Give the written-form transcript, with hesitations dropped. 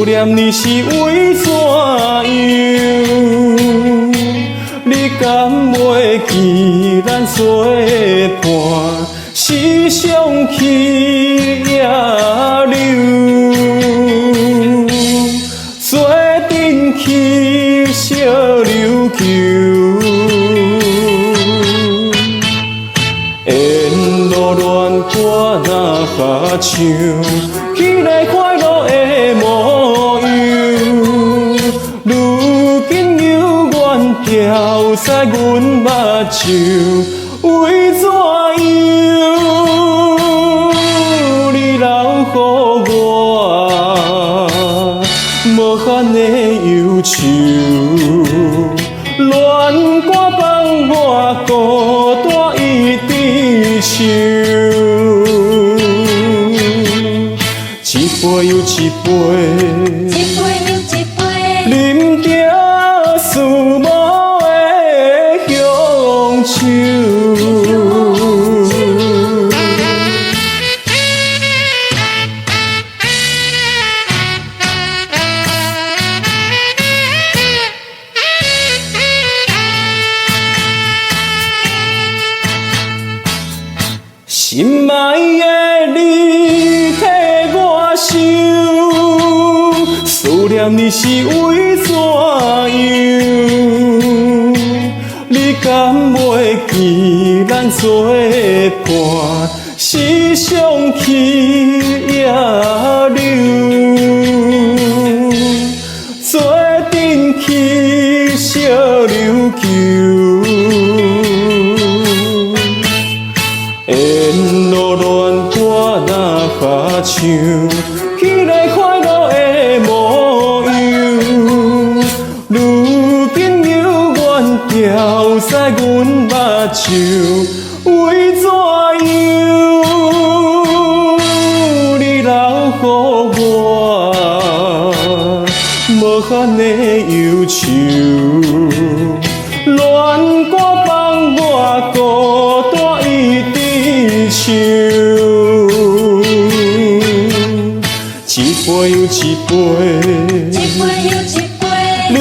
思念你是为怎样？你敢袂记咱做伴，时常去野流，做阵去小琉球。沿路恋歌若合唱，起来快乐的模样。如今犹原调在阮目睭，为怎样？你留予我无限的忧愁，恋歌放我孤单一直唱，一杯又一杯，一杯又一杯，饮着思慕的乡愁。心爱的你替我想，思念你是为怎样？你敢袂记咱做伴，时常去野流，做阵去小琉球。沿路恋歌若合唱，起来快乐的模样。如今犹原调在阮目睭，为怎样？你留予我无限的忧愁，恋歌放我孤单一直唱，一杯又一杯，一杯又一杯，饮